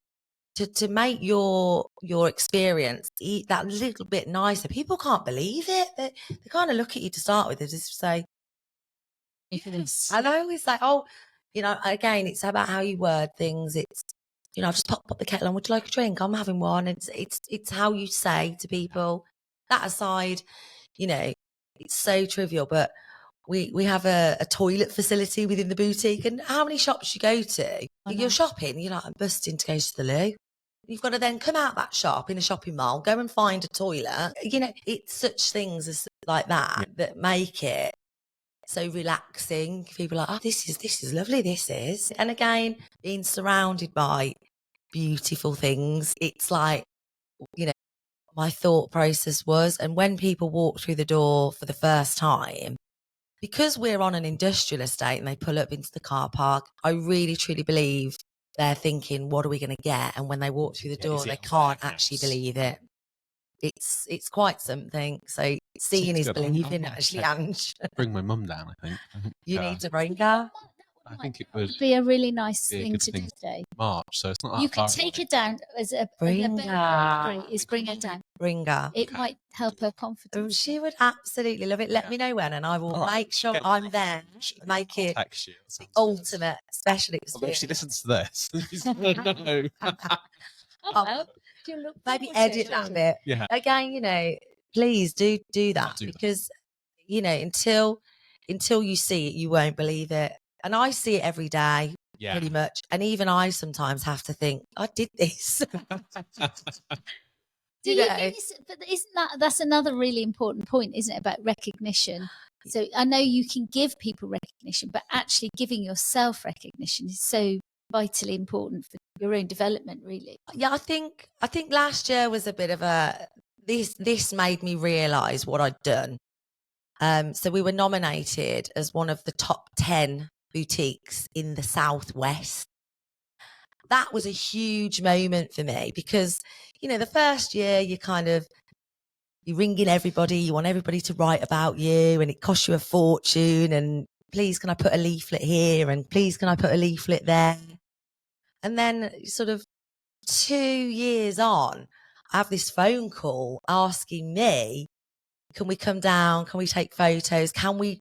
B: to make your experience that little bit nicer. People can't believe it. They kind of look at you to start with. They just say, yes. And I always say, oh, you know, again, it's about how you word things. It's, you know, I've just popped the kettle on. Would you like a drink? I'm having one. It's how you say to people. That aside, you know, it's so trivial, but we have a toilet facility within the boutique, and how many shops you go to, you're shopping, you're like, I'm busting to go to the loo. You've got to then come out that shop in a shopping mall, go and find a toilet. You know, it's such things as like that that make it so relaxing. People are like, oh, this is lovely, this is. And again, being surrounded by beautiful things, it's like, you know, my thought process was, and when people walk through the door for the first time, because we're on an industrial estate and they pull up into the car park, I really truly believe they're thinking, what are we going to get? And when they walk through the door, they can't actually believe it. It's quite something. So seeing is believing, actually, Ange.
C: Bring my mum down, I think.
B: You need to bring her.
C: I think it would
A: be a really nice
C: be a
A: thing
C: good
A: to do
C: thing.
A: today.
C: March, so it's not that
A: You
C: far
A: could take
C: away.
A: her down as a
B: Bring
A: bit
B: her.
A: is bring her down.
B: Bring her.
A: It might help her confidence.
B: She would absolutely love it. Let me know when, and I will make sure I'm there. Make it
C: Text you.
B: ultimate special experience.
C: Although if she listens to this, no.
A: Oh,
B: Maybe edit that bit.
C: Yeah.
B: Again, you know, please do that, because you know, until you see it, you won't believe it. And I see it every day, pretty much. And even I sometimes have to think, I did this.
A: Do you think but isn't that's another really important point, isn't it, about recognition? So I know you can give people recognition, but actually giving yourself recognition is so vitally important for your own development, really.
B: Yeah, I think last year was a bit of a this made me realise what I'd done. So we were nominated as one of the top 10 boutiques in the Southwest. That was a huge moment for me because, you know, the first year you're ringing everybody, you want everybody to write about you, and it costs you a fortune, and please can I put a leaflet here, and please can I put a leaflet there. And then sort of 2 years on, I have this phone call asking me, can we come down? Can we take photos? Can we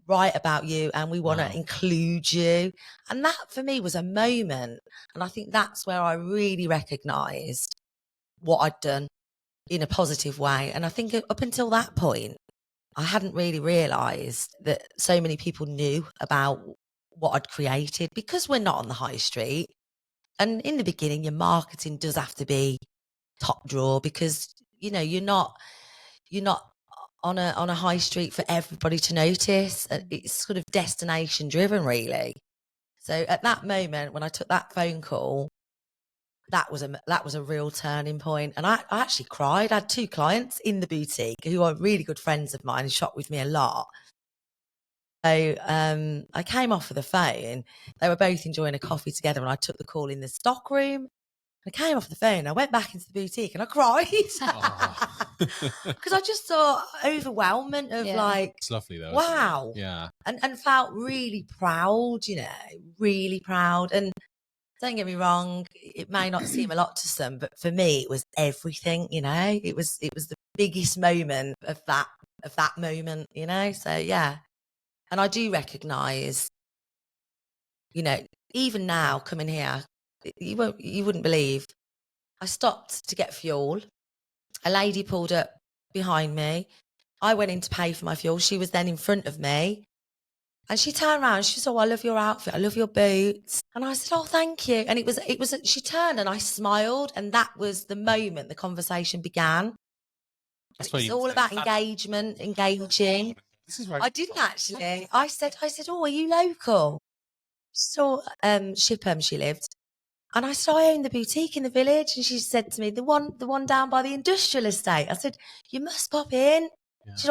B: write about you? And we want to include you. And that for me was a moment. And I think that's where I really recognised what I'd done in a positive way. And I think up until that point, I hadn't really realised that so many people knew about what I'd created, because we're not on the high street. And in the beginning, your marketing does have to be top drawer, because, you know, you're not on a high street for everybody to notice. It's sort of destination driven, really. So at that moment, when I took that phone call, that was a real turning point. And I actually cried. I had 2 clients in the boutique who are really good friends of mine and shop with me a lot. So I came off of the phone. They were both enjoying a coffee together, and I took the call in the stock room. I came off the phone. I went back into the boutique and I cried because I just saw overwhelmment of like,
C: it's lovely though.
B: Wow,
C: yeah,
B: and felt really proud. You know, really proud. And don't get me wrong, it may not seem a lot to some, but for me, it was everything. You know, it was the biggest moment of that moment. You know, so yeah. And I do recognise, you know, even now coming here, you wouldn't believe. I stopped to get fuel. A lady pulled up behind me. I went in to pay for my fuel. She was then in front of me. And she turned around. She said, oh, I love your outfit. I love your boots. And I said, oh, thank you. And it was, she turned and I smiled. And that was the moment the conversation began. It's all about engagement, engaging. I didn't actually. I said, oh, are you local? So Shipham she lived. And I said, I own the boutique in the village. And she said to me, the one down by the industrial estate. I said, you must pop in. Yeah. She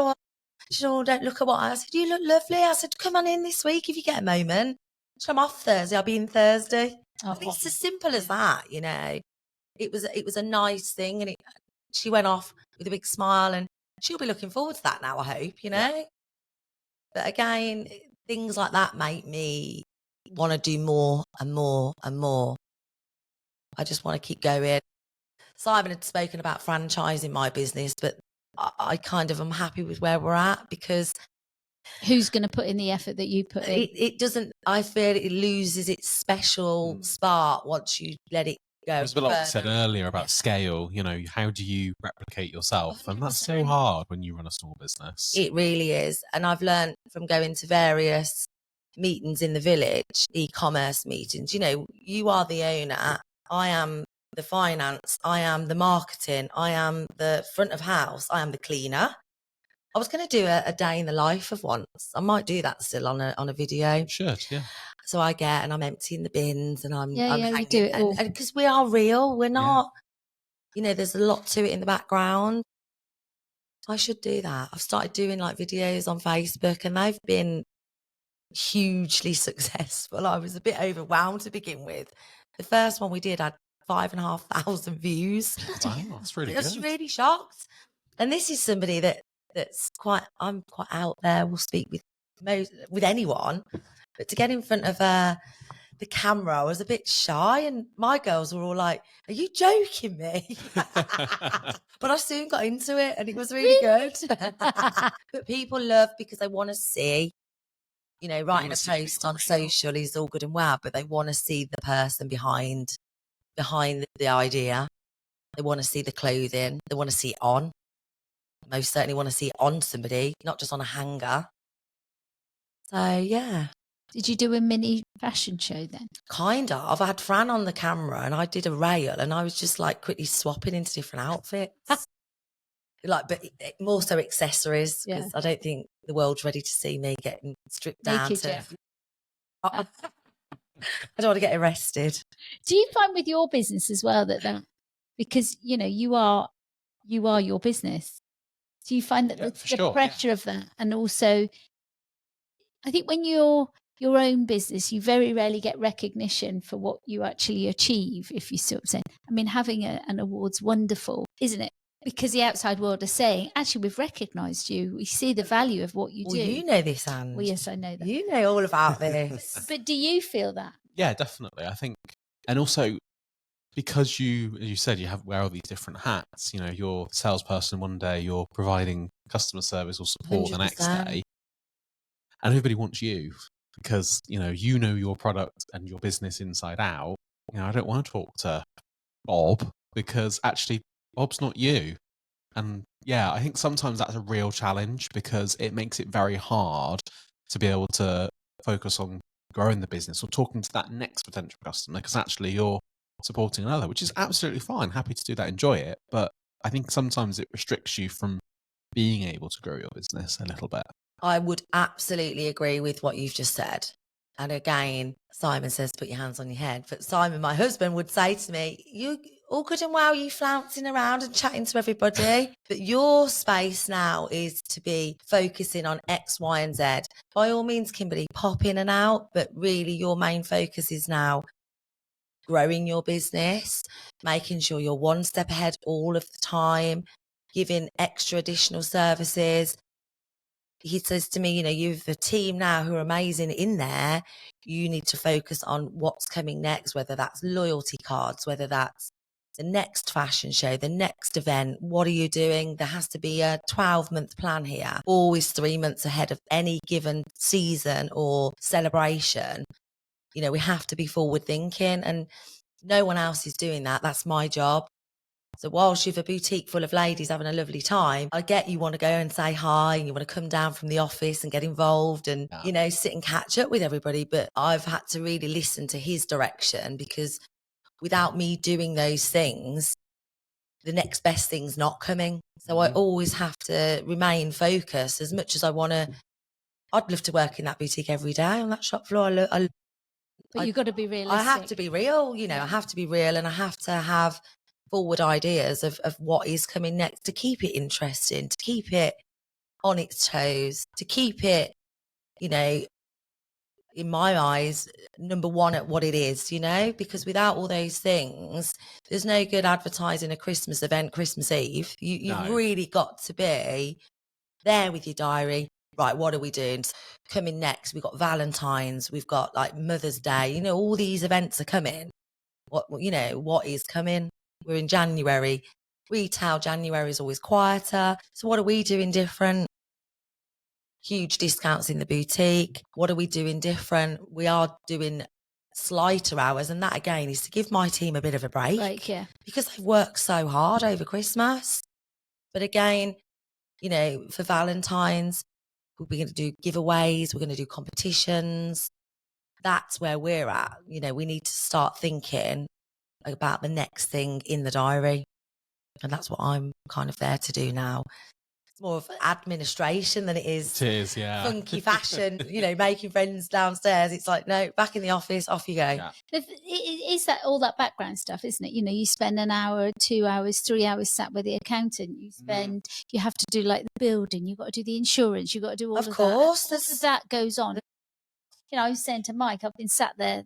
B: said, oh, don't look at what I said. You look lovely. I said, come on in this week if you get a moment. She said, I'm off Thursday. I'll be in Thursday. I think it's as simple as that, you know. It was a nice thing. And she went off with a big smile, and she'll be looking forward to that now, I hope, you know. Yeah. But again, things like that make me want to do more and more and more. I just want to keep going. Simon had spoken about franchising my business, but I kind of am happy with where we're at, because
A: who's going to put in the effort that you put in?
B: it doesn't, I feel it loses its special spark once you let it go.
C: It was a bit like you said earlier about scale. You know, how do you replicate yourself? And that's so hard when you run a small business.
B: It really is. And I've learned from going to various meetings in the village, e-commerce meetings, you know, you are the owner, I am the finance, I am the marketing, I am the front of house, I am the cleaner. I was going to do a day in the life of once. I might do that still on a video.
C: You should, yeah.
B: So I'm emptying the bins and I'm
A: we
B: hanging,
A: do it all.
B: and because we are real, we're not, you know, there's a lot to it in the background. I should do that. I've started doing like videos on Facebook, and they've been hugely successful. I was a bit overwhelmed to begin with. The first one we did had 5,500 views.
C: Wow, that's really
B: I was
C: good.
B: really shocked. And this is somebody that's I'm quite out there. Will speak with anyone, but to get in front of the camera, I was a bit shy, and my girls were all like, "Are you joking me?" But I soon got into it, and it was really good. But people love, because they want to see. You know, writing a post on social is all good and well, but they want to see the person behind the idea. They want to see the clothing. They want to see it on. Most certainly want to see it on somebody, not just on a hanger. So, yeah.
A: Did you do a mini fashion show then?
B: Kind of. I had Fran on the camera, and I did a rail, and I was just like quickly swapping into different outfits. Like, but more so accessories, because I don't think the world's ready to see me getting stripped down
A: naked,
B: to. I don't want to get arrested.
A: Do you find with your business as well that because you know you are your business? Do you find that the pressure of that, and also, I think when you're your own business, you very rarely get recognition for what you actually achieve. If you see what I'm saying, I mean, having an award's wonderful, isn't it? Because the outside world is saying, actually, we've recognised you. We see the value of what you do.
B: You know this, Anne.
A: Well, yes, I know that.
B: You know all about this.
A: But do you feel that?
C: Yeah, definitely. I think, and also because you, as you said, you wear all these different hats. You know, you're a salesperson one day, you're providing customer service or support 100%. The next day, and everybody wants you because you know your product and your business inside out. You know, I don't want to talk to Bob because actually Bob's not you. And yeah, I think sometimes that's a real challenge because it makes it very hard to be able to focus on growing the business or talking to that next potential customer, because actually you're supporting another, which is absolutely fine. Happy to do that, enjoy it. But I think sometimes it restricts you from being able to grow your business a little bit.
B: I would absolutely agree with what you've just said. And again, Simon says, put your hands on your head. But Simon, my husband, would say to me, you all good and well, you flouncing around and chatting to everybody. But your space now is to be focusing on X, Y, and Z. By all means, Kimberley, pop in and out. But really, your main focus is now growing your business, making sure you're one step ahead all of the time, giving extra additional services. He says to me, you know, you've a team now who are amazing in there. You need to focus on what's coming next, whether that's loyalty cards, whether that's the next fashion show, the next event. What are you doing? There has to be a 12-month plan here, always 3 months ahead of any given season or celebration. You know, we have to be forward thinking, and no one else is doing that. That's my job. So whilst you've a boutique full of ladies having a lovely time, I get you want to go and say hi and you want to come down from the office and get involved and, you know, sit and catch up with everybody. But I've had to really listen to his direction, because without me doing those things, the next best thing's not coming. So I always have to remain focused as much as I want to. I'd love to work in that boutique every day on that shop floor.
A: But you've got to be realistic.
B: I have to be real, you know, I have to be real, and I have to have forward ideas of what is coming next to keep it interesting, to keep it on its toes, to keep it, you know, in my eyes, number one at what it is, you know, because without all those things, there's no good advertising a Christmas event, Christmas Eve. You've really got to be there with your diary, right, what are we doing? Coming next, we've got Valentine's, we've got like Mother's Day, all these events are coming. What is coming? We're in January. Retail January is always quieter. So what are we doing different? Huge discounts in the boutique. What are we doing different? We are doing slighter hours. And that again is to give my team a bit of a break.
A: Yeah.
B: Because they've worked so hard over Christmas. But again, for Valentine's, we're going to do giveaways. We're going to do competitions. That's where we're at. We need to start thinking about the next thing in the diary. And that's what I'm kind of there to do now. It's more of administration than it is
C: yeah.
B: funky fashion, making friends downstairs. It's like, no, back in the office, off you go.
A: Yeah. It is that all that background stuff, isn't it? You spend an hour, 2 hours, 3 hours sat with the accountant. You have to do like the building. You've got to do the insurance. You've got to do all of that.
B: Of course.
A: All of that goes on. I was saying to Mike, I've been sat there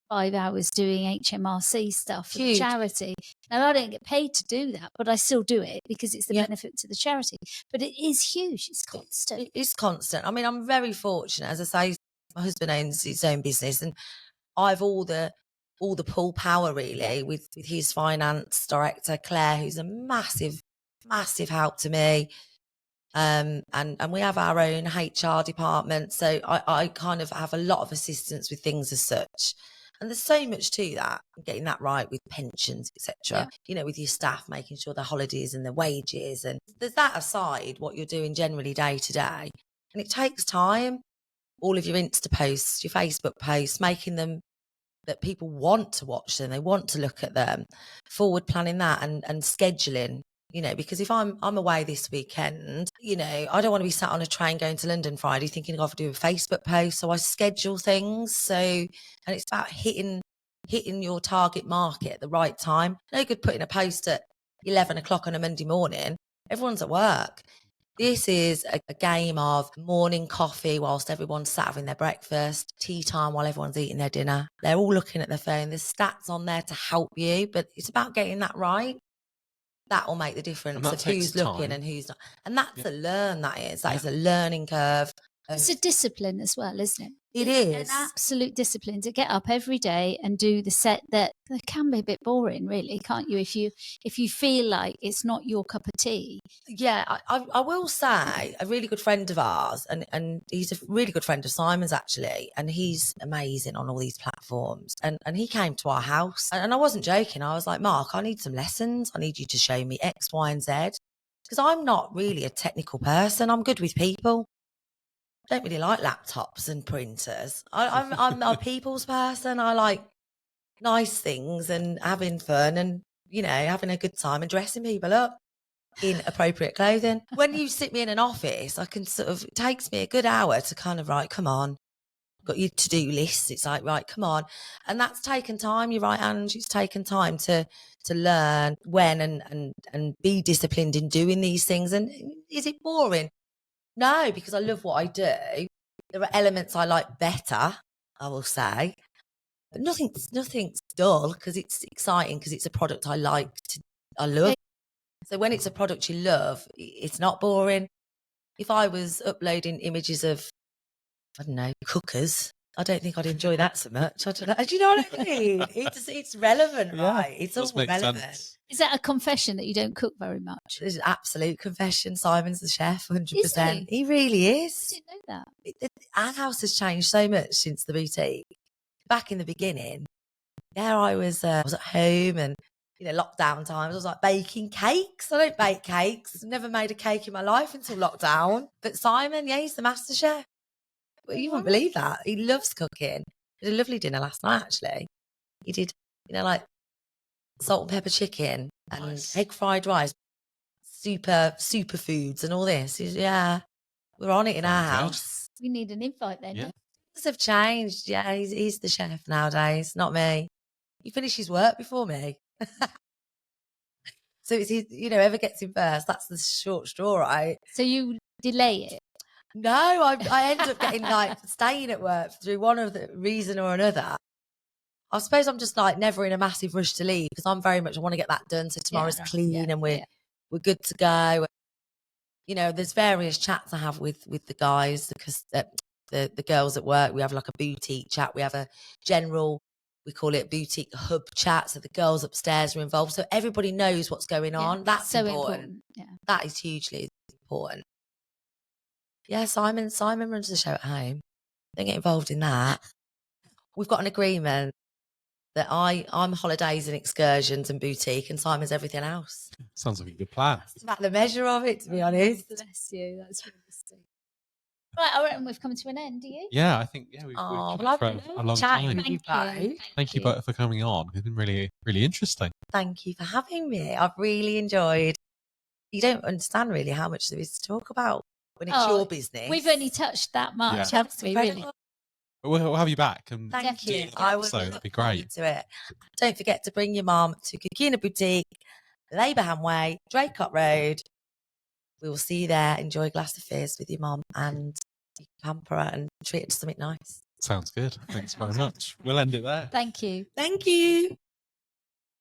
A: 5 hours doing HMRC stuff for the charity. Now, I don't get paid to do that, but I still do it because it's the benefit to the charity. But it is huge. It's constant.
B: It is constant. I mean, I'm very fortunate. As I say, my husband owns his own business and I've all the pull power really with his finance director, Claire, who's a massive, massive help to me. And we have our own HR department. So I kind of have a lot of assistance with things as such. And there's so much to that, getting that right with pensions, etc. With your staff, making sure their holidays and their wages. And there's that aside, what you're doing generally day to day. And it takes time. All of your Insta posts, your Facebook posts, making them that people want to watch them, they want to look at them, forward planning that and scheduling. Because if I'm away this weekend, I don't want to be sat on a train going to London Friday thinking I've got to do a Facebook post. So I schedule things. And it's about hitting your target market at the right time. No good putting a post at 11 o'clock on a Monday morning. Everyone's at work. This is a game of morning coffee whilst everyone's sat having their breakfast, tea time while everyone's eating their dinner. They're all looking at their phone. There's stats on there to help you, but it's about getting that right. That will make the difference of who's looking and who's not. And that's a learn, that is. That is a learning curve.
A: It's a discipline as well, isn't it?
B: It
A: is.
B: An
A: absolute discipline to get up every day and do the set that can be a bit boring, really, can't you? If you feel like it's not your cup of tea.
B: Yeah, I will say a really good friend of ours, and he's a really good friend of Simon's actually, and he's amazing on all these platforms. And he came to our house, and I wasn't joking. I was like, Mark, I need some lessons. I need you to show me X, Y, and Z, because I'm not really a technical person. I'm good with people. I don't really like laptops and printers. I'm a people's person. I like nice things and having fun and, having a good time and dressing people up in appropriate clothing. When you sit me in an office, I can it takes me a good hour to kind of, right, come on, got your to-do list. It's like, right, come on. And that's taken time. You're right, Ange. It's taken time to learn when and be disciplined in doing these things. And is it boring? No, because I love what I do. There are elements I like better, I will say. But nothing's dull because it's exciting, because it's a product I love. So when it's a product you love, it's not boring. If I was uploading images of, I don't know, cookers, I don't think I'd enjoy that so much. I don't know. Do you know what I mean? It's relevant, right? It's all relevant. Sense.
A: Is that a confession that you don't cook very much?
B: It's an absolute confession. Simon's the chef, 100%. He really is.
A: I didn't know that.
B: Our house has changed so much since the boutique. Back in the beginning, I was at home and, lockdown times, I was like baking cakes. I don't bake cakes. I've never made a cake in my life until lockdown. But Simon, he's the master chef. Well, you wouldn't believe that. He loves cooking. He did a lovely dinner last night, actually. He did, like salt and pepper chicken and egg fried rice, super foods and all this. We're on it in our house.
A: We need an invite then.
C: Yeah.
B: Things have changed. Yeah, he's the chef nowadays, not me. He finishes work before me. So it's whoever gets in first, that's the short straw, right?
A: So you delay it?
B: No, I end up getting staying at work through one of the reason or another. I suppose I'm just never in a massive rush to leave, because I'm very much, I want to get that done so tomorrow's clean and we're good to go. you know, there's various chats I have with the guys, because the girls at work. We have like a boutique chat. We have a general, we call it boutique hub chat. So the girls upstairs are involved. So everybody knows what's going on. That's
A: so
B: important.
A: Yeah.
B: That is hugely important. Yeah, Simon runs the show at home. Don't get involved in that. We've got an agreement that I'm holidays and excursions and boutique, and Simon's everything else.
C: Sounds like a good plan.
B: That's about the measure of it, to be honest.
A: Bless you. That's really sweet. Right, I reckon we've come to an end. Do you?
C: Yeah, I think we've
B: Oh,
C: chatted
B: well,
C: for a long time.
B: with you both.
C: Thank you both for coming on. It's been really, really interesting.
B: Thank you for having me. I've really enjoyed. You don't understand really how much there is to talk about when it's your business.
A: We've only touched that much, haven't we? Really.
C: We'll have you back. And
B: Thank you.
A: I
B: would
C: that'd be great.
B: To it. Don't forget to bring your mum to Kukkina Boutique, Labourham Way, Draycott Road. We will see you there. Enjoy a glass of fizz with your mum, and you can pamper her and treat her to something nice.
C: Sounds good. Thanks very much. We'll end it there.
A: Thank you.
B: Thank you.